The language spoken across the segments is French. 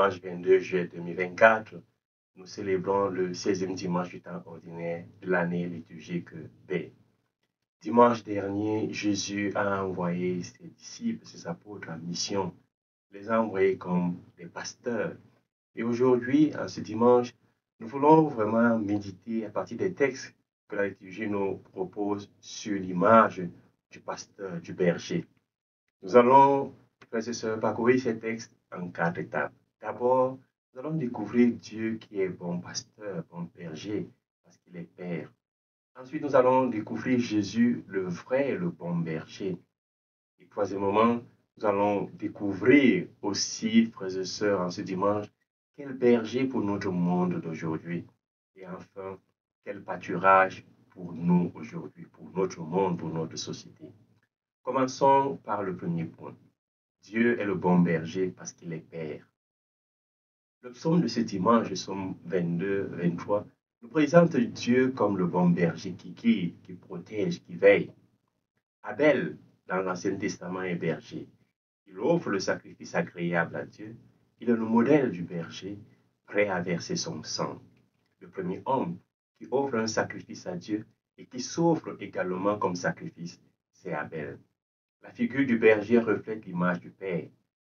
dimanche 22 juillet 2024, nous célébrons le 16e dimanche du temps ordinaire de l'année liturgique B. Dimanche dernier, Jésus a envoyé ses disciples, ses apôtres en mission, les a envoyés comme des pasteurs. Et aujourd'hui, en ce dimanche, nous voulons vraiment méditer à partir des textes que la liturgie nous propose sur l'image du pasteur, du berger. Nous allons, frères et sœurs, parcourir ces textes en 4 étapes. D'abord, nous allons découvrir Dieu qui est bon pasteur, bon berger, parce qu'il est Père. Ensuite, nous allons découvrir Jésus, le vrai et le bon berger. Et troisièmement, nous allons découvrir aussi, frères et sœurs, en ce dimanche, quel berger pour notre monde d'aujourd'hui. Et enfin, quel pâturage pour nous aujourd'hui, pour notre monde, pour notre société. Commençons par le premier point. Dieu est le bon berger parce qu'il est Père. Le psaume de ce dimanche, le psaume 22-23, nous présente Dieu comme le bon berger qui protège, qui veille. Abel, dans l'Ancien Testament, est berger. Il offre le sacrifice agréable à Dieu. Il est le modèle du berger, prêt à verser son sang. Le premier homme qui offre un sacrifice à Dieu et qui s'offre également comme sacrifice, c'est Abel. La figure du berger reflète l'image du Père.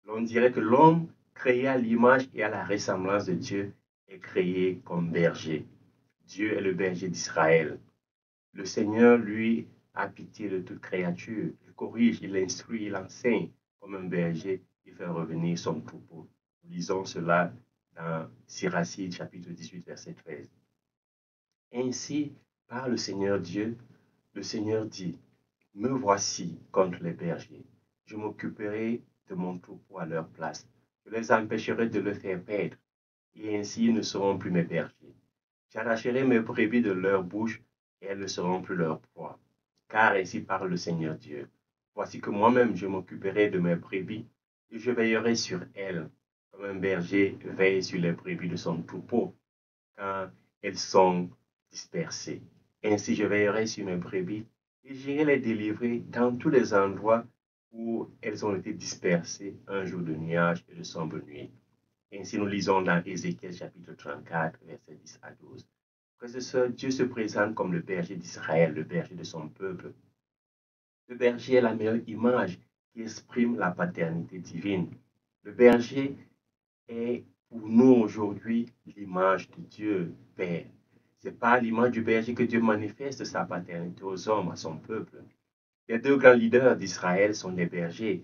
L'on dirait que l'homme, créé à l'image et à la ressemblance de Dieu, est créé comme berger. Dieu est le berger d'Israël. Le Seigneur, lui, a pitié de toute créature. Il corrige, il instruit, il enseigne. Comme un berger, il fait revenir son troupeau. Nous lisons cela dans Siracide, chapitre 18, verset 13. Ainsi, par le Seigneur Dieu, le Seigneur dit, « Me voici contre les bergers. Je m'occuperai de mon troupeau à leur place. Je les empêcherai de le faire perdre, et ainsi ils ne seront plus mes bergers. J'arracherai mes brebis de leur bouche, et elles ne seront plus leur proie. Car ainsi parle le Seigneur Dieu. Voici que moi-même je m'occuperai de mes brebis, et je veillerai sur elles, comme un berger veille sur les brebis de son troupeau, quand elles sont dispersées. Ainsi je veillerai sur mes brebis, et j'irai les délivrer dans tous les endroits où elles ont été dispersées un jour de nuage et de sombre nuit. » Ainsi nous lisons dans Ézéchiel chapitre 34, versets 10 à 12. Frères et sœurs, Dieu se présente comme le berger d'Israël, le berger de son peuple. Le berger est la meilleure image qui exprime la paternité divine. Le berger est pour nous aujourd'hui l'image de Dieu, Père. C'est par l'image du berger que Dieu manifeste sa paternité aux hommes, à son peuple. Les deux grands leaders d'Israël sont des bergers.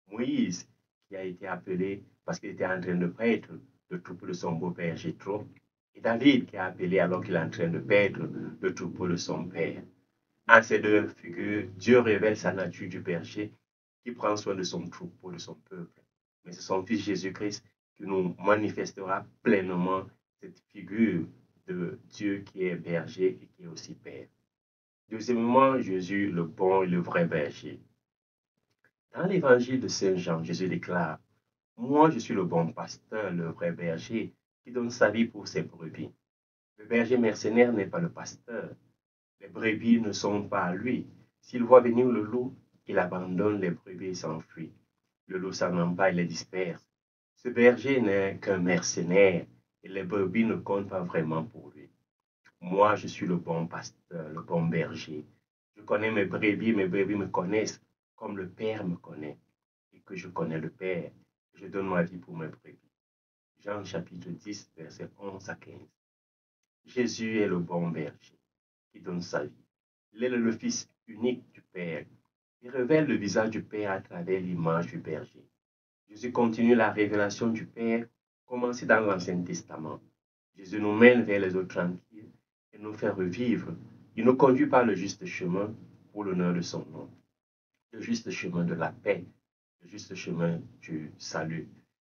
Moïse, qui a été appelé parce qu'il était en train de perdre le troupeau de son beau-père Jéthro, et David, qui a appelé alors qu'il est en train de perdre le troupeau de son père. En ces deux figures, Dieu révèle sa nature du berger qui prend soin de son troupeau, de son peuple. Mais c'est son Fils Jésus-Christ qui nous manifestera pleinement cette figure de Dieu qui est berger et qui est aussi Père. Deuxièmement, Jésus, le bon et le vrai berger. Dans l'évangile de Saint Jean, Jésus déclare, « Moi, je suis le bon pasteur, le vrai berger, qui donne sa vie pour ses brebis. Le berger mercenaire n'est pas le pasteur. Les brebis ne sont pas à lui. S'il voit venir le loup, il abandonne les brebis et s'enfuit. Le loup s'en empare et les disperse. Ce berger n'est qu'un mercenaire et les brebis ne comptent pas vraiment pour lui. Moi, je suis le bon pasteur, le bon berger. Je connais mes brebis me connaissent comme le Père me connaît et que je connais le Père. Je donne ma vie pour mes brebis. » Jean chapitre 10, versets 11 à 15. Jésus est le bon berger qui donne sa vie. Il est le Fils unique du Père. Il révèle le visage du Père à travers l'image du berger. Jésus continue la révélation du Père commencée dans l'Ancien Testament. Jésus nous mène vers les eaux tranquilles et nous fait revivre. Il nous conduit par le juste chemin pour l'honneur de son nom. Le juste chemin de la paix, le juste chemin du salut.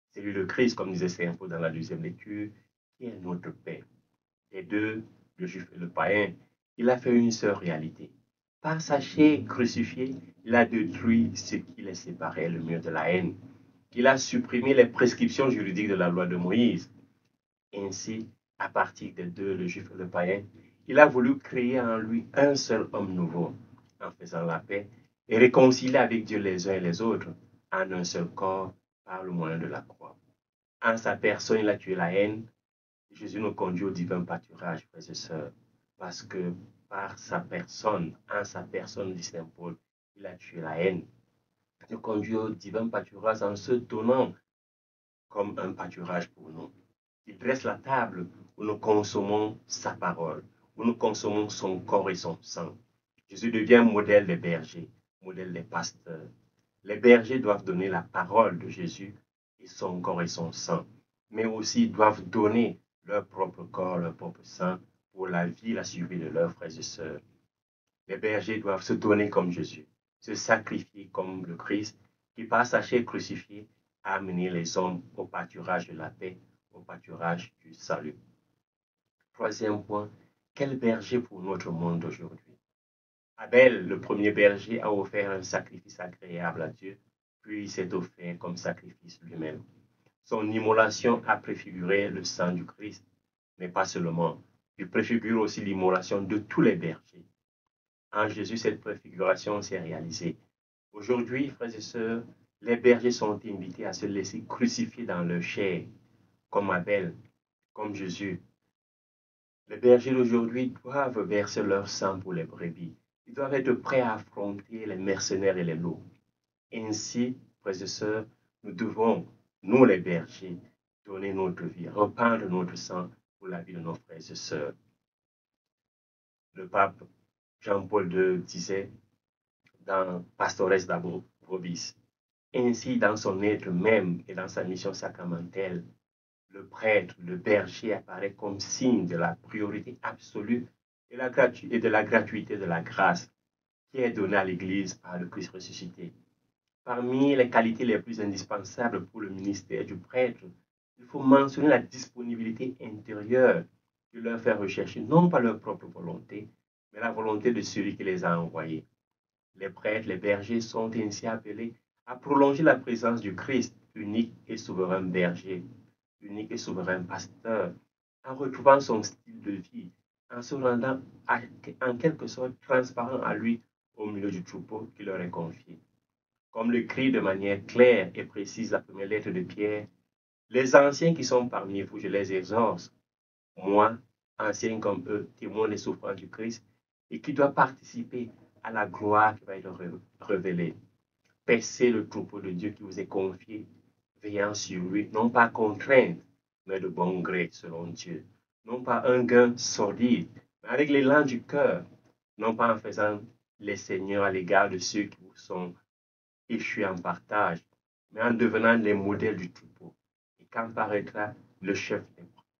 C'est lui le Christ, comme disait Saint Paul dans la deuxième lecture, qui est notre paix. Les deux, le juif et le païen, il a fait une seule réalité. Par sa chair crucifiée, il a détruit ce qui les séparait, le mur de la haine. Il a supprimé les prescriptions juridiques de la loi de Moïse. Ainsi, à partir des deux, le juif et le païen, il a voulu créer en lui un seul homme nouveau, en faisant la paix et réconcilier avec Dieu les uns et les autres en un seul corps par le moyen de la croix. En sa personne, il a tué la haine. Jésus nous conduit au divin pâturage, frères et sœurs, parce que par sa personne, en sa personne, dit Saint Paul, il a tué la haine. Il nous conduit au divin pâturage en se donnant comme un pâturage pour nous. Il dresse la table où nous consommons sa parole, où nous consommons son corps et son sang. Jésus devient modèle des bergers, modèle des pasteurs. Les bergers doivent donner la parole de Jésus et son corps et son sang, mais aussi doivent donner leur propre corps, leur propre sang pour la vie, la survie de leurs frères et sœurs. Les bergers doivent se donner comme Jésus, se sacrifier comme le Christ, qui par sa chair crucifiée a amené les hommes au pâturage de la paix, au pâturage du salut. Troisième point, quel berger pour notre monde aujourd'hui? Abel, le premier berger, a offert un sacrifice agréable à Dieu, puis il s'est offert comme sacrifice lui-même. Son immolation a préfiguré le sang du Christ, mais pas seulement. Il préfigure aussi l'immolation de tous les bergers. En Jésus, cette préfiguration s'est réalisée. Aujourd'hui, frères et sœurs, les bergers sont invités à se laisser crucifier dans leur chair, comme Abel, comme Jésus. Les bergers d'aujourd'hui doivent verser leur sang pour les brebis. Ils doivent être prêts à affronter les mercenaires et les loups. Ainsi, frères et sœurs, nous devons, nous les bergers, donner notre vie, répandre notre sang pour la vie de nos frères et sœurs. Le pape Jean-Paul II disait dans Pastores Dabo Vobis, ainsi dans son être même et dans sa mission sacramentelle, le prêtre, le berger apparaît comme signe de la priorité absolue et de la gratuité de la grâce qui est donnée à l'Église par le Christ ressuscité. Parmi les qualités les plus indispensables pour le ministère du prêtre, il faut mentionner la disponibilité intérieure de leur faire rechercher non pas leur propre volonté, mais la volonté de celui qui les a envoyés. Les prêtres, les bergers sont ainsi appelés à prolonger la présence du Christ, unique et souverain berger, unique et souverain pasteur, en retrouvant son style de vie, en se rendant en quelque sorte transparent à lui au milieu du troupeau qui leur est confié. Comme le crie de manière claire et précise la première lettre de Pierre, les anciens qui sont parmi vous, je les exhorte, moi, ancien comme eux, témoin des souffrances du Christ, et qui doit participer à la gloire qui va être révélée. Paissez le troupeau de Dieu qui vous est confié, veillant sur lui, non pas contrainte, mais de bon gré selon Dieu. Non pas un gain sordide, mais avec l'élan du cœur, non pas en faisant les seigneurs à l'égard de ceux qui vous sont échoués en partage, mais en devenant les modèles du troupeau. Et quand paraîtra le chef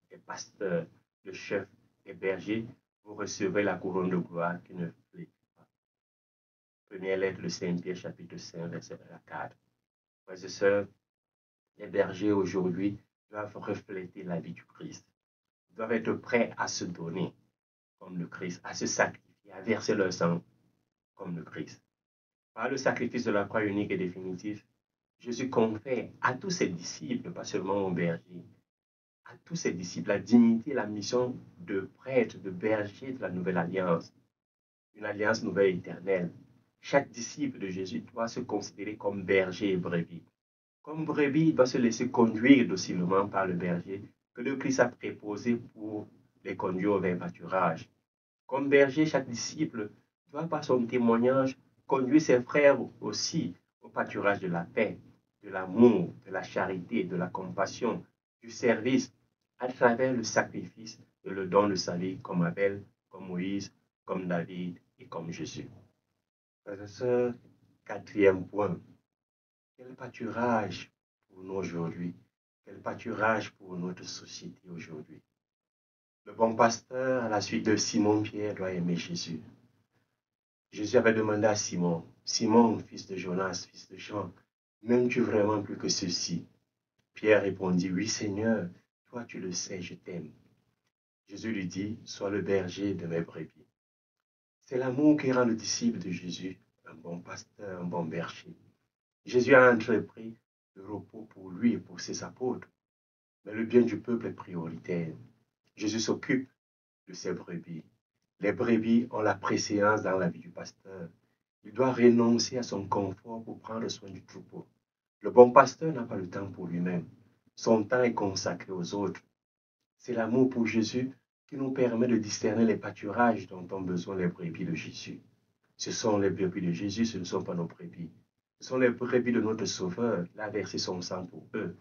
des pasteurs, le chef des bergers, vous recevrez la couronne de gloire qui ne flétrit pas. Première lettre de Saint-Pierre, chapitre 5, verset 4. Frères et sœurs, les bergers aujourd'hui doivent refléter la vie du Christ. Ils doivent être prêts à se donner comme le Christ, à se sacrifier, à verser leur sang comme le Christ. Par le sacrifice de la croix unique et définitive, Jésus confère à tous ses disciples, pas seulement aux bergers, à tous ses disciples la dignité, la mission de prêtre, de berger de la nouvelle alliance, une alliance nouvelle et éternelle. Chaque disciple de Jésus doit se considérer comme berger et brebis. Comme brebis, il doit se laisser conduire docilement par le berger que le Christ a préposé pour les conduire vers le pâturage. Comme berger, chaque disciple doit par son témoignage conduire ses frères aussi au pâturage de la paix, de l'amour, de la charité, de la compassion, du service, à travers le sacrifice et le don de sa vie comme Abel, comme Moïse, comme David et comme Jésus. Frères et sœurs, quatrième point, quel pâturage pour nous aujourd'hui, quel pâturage pour notre société aujourd'hui. Le bon pasteur, à la suite de Simon-Pierre, doit aimer Jésus. Jésus avait demandé à Simon, Simon, fils de Jonas, fils de Jean, m'aimes-tu vraiment plus que ceci? Pierre répondit, oui Seigneur, toi tu le sais, je t'aime. Jésus lui dit, sois le berger de mes brebis. C'est l'amour qui rend le disciple de Jésus un bon pasteur, un bon berger. Jésus a entrepris le repos pour lui et pour ses apôtres, mais le bien du peuple est prioritaire. Jésus s'occupe de ses brebis. Les brebis ont la préséance dans la vie du pasteur. Il doit renoncer à son confort pour prendre soin du troupeau. Le bon pasteur n'a pas le temps pour lui-même. Son temps est consacré aux autres. C'est l'amour pour Jésus qui nous permet de discerner les pâturages dont ont besoin les brebis de Jésus. Ce sont les brebis de Jésus, ce ne sont pas nos brebis. Ce sont les brebis de notre Sauveur. Il a versé son sang pour eux.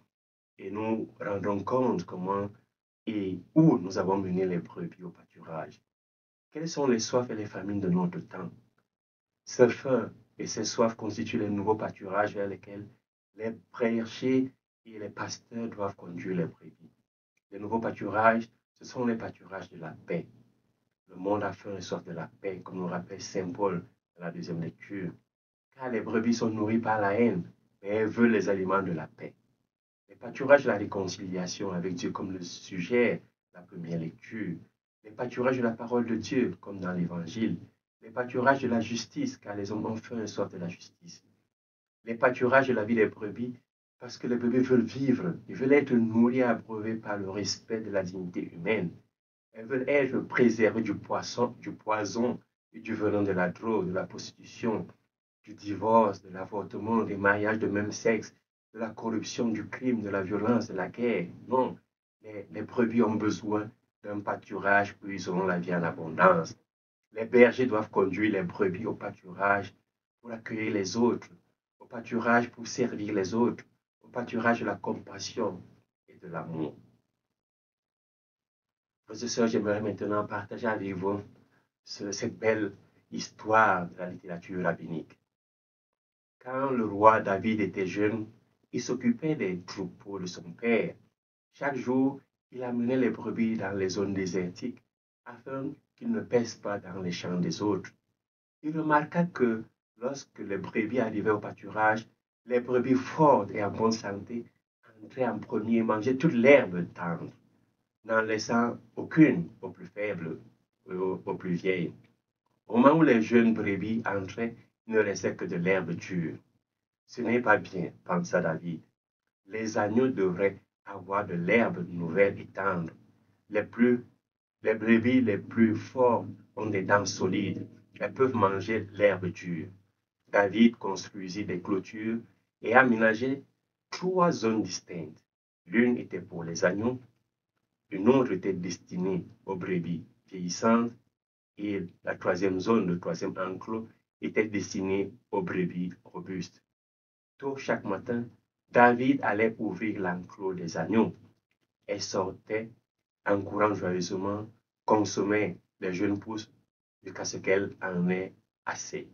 Et nous rendons compte comment et où nous avons mené les brebis au pâturage. Quelles sont les soifs et les famines de notre temps? Ces faim et ces soifs constituent les nouveaux pâturages vers lesquels les bergers et les pasteurs doivent conduire les brebis. Les nouveaux pâturages, ce sont les pâturages de la paix. Le monde a faim et soif de la paix, comme nous rappelle Saint Paul dans la deuxième lecture. Car les brebis sont nourries par la haine, mais elles veulent les aliments de la paix. Les pâturages de la réconciliation avec Dieu, comme le suggère la première lecture. Les pâturages de la parole de Dieu, comme dans l'Évangile. Les pâturages de la justice, car les hommes ont faim et soif de la justice. Les pâturages de la vie des brebis, parce que les brebis veulent vivre, ils veulent être nourris et abreuvés par le respect de la dignité humaine. Elles veulent être préservées du poison et du venin de la drogue, de la prostitution, du divorce, de l'avortement, des mariages de même sexe, de la corruption, du crime, de la violence, de la guerre. Non, les brebis ont besoin d'un pâturage où ils auront la vie en abondance. Les bergers doivent conduire les brebis au pâturage pour accueillir les autres, au pâturage pour servir les autres, au pâturage de la compassion et de l'amour. Frères et sœurs, j'aimerais maintenant partager avec vous cette belle histoire de la littérature rabbinique. Quand le roi David était jeune, il s'occupait des troupeaux de son père. Chaque jour, il amenait les brebis dans les zones désertiques afin qu'ils ne pèsent pas dans les champs des autres. Il remarqua que lorsque les brebis arrivaient au pâturage, les brebis fortes et en bonne santé entraient en premier et mangeaient toute l'herbe tendre, n'en laissant aucune aux plus faibles et aux plus vieilles. Au moment où les jeunes brebis entraient, il ne restait que de l'herbe dure. Ce n'est pas bien, pensa David. Les agneaux devraient avoir de l'herbe nouvelle et tendre. Les brebis les plus fortes ont des dents solides. Elles peuvent manger l'herbe dure. David construisit des clôtures et aménageait 3 zones distinctes. L'une était pour les agneaux, une autre était destinée aux brebis vieillissantes et la troisième zone, le troisième enclos, était destinée aux brebis robustes. Tôt chaque matin, David allait ouvrir l'enclos des agneaux. Elle sortait en courant joyeusement, consommait les jeunes pousses jusqu'à ce qu'elle en ait assez.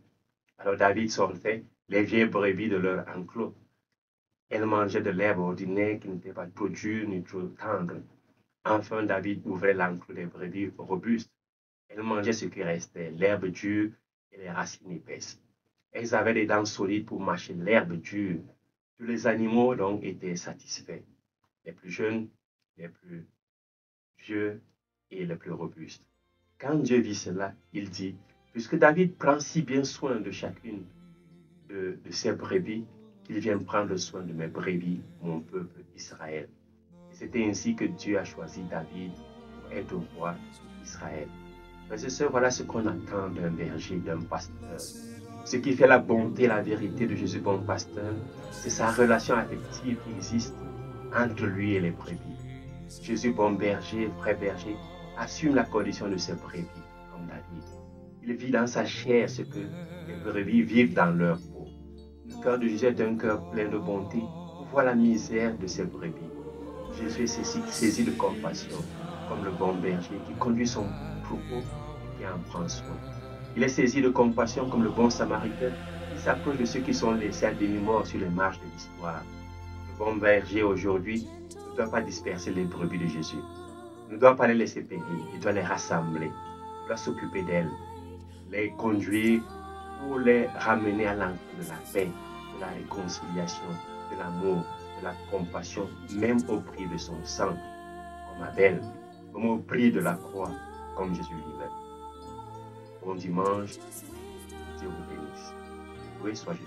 Alors David sortait les vieilles brebis de leur enclos. Elles mangeaient de l'herbe ordinaire qui n'était pas trop dure ni trop tendre. Enfin, David ouvrait l'enclos des brebis robustes. Elles mangeaient ce qui restait, l'herbe dure et les racines épaisses. Elles avaient des dents solides pour mâcher l'herbe dure. Tous les animaux donc étaient satisfaits, les plus jeunes, les plus vieux et les plus robustes. Quand Dieu vit cela, il dit, puisque David prend si bien soin de chacune de ses brebis, qu'il vient prendre soin de mes brebis, mon peuple Israël. Et c'était ainsi que Dieu a choisi David pour être roi d'Israël. Frères et sœurs, voilà ce qu'on attend d'un berger, d'un pasteur. Ce qui fait la bonté et la vérité de Jésus bon pasteur, c'est sa relation affective qui existe entre lui et les brebis. Jésus bon berger, vrai berger, assume la condition de ses brebis, comme David. Il vit dans sa chair ce que les brebis vivent dans leur peau. Le cœur de Jésus est un cœur plein de bonté pour voir la misère de ses brebis. Jésus est saisi de compassion, comme le bon berger qui conduit son troupeau et qui en prend soin. Il est saisi de compassion comme le bon samaritain qui s'approche de ceux qui sont laissés à demi-mort sur les marges de l'histoire. Le bon berger aujourd'hui ne doit pas disperser les brebis de Jésus. Il ne doit pas les laisser périr, il doit les rassembler, il doit s'occuper d'elles, les conduire pour les ramener à l'encre de la paix, de la réconciliation, de l'amour, de la compassion, même au prix de son sang, comme Abel, comme au prix de la croix, comme Jésus lui-même. Bon dimanche, Dieu vous bénisse. Oui, soit Jésus.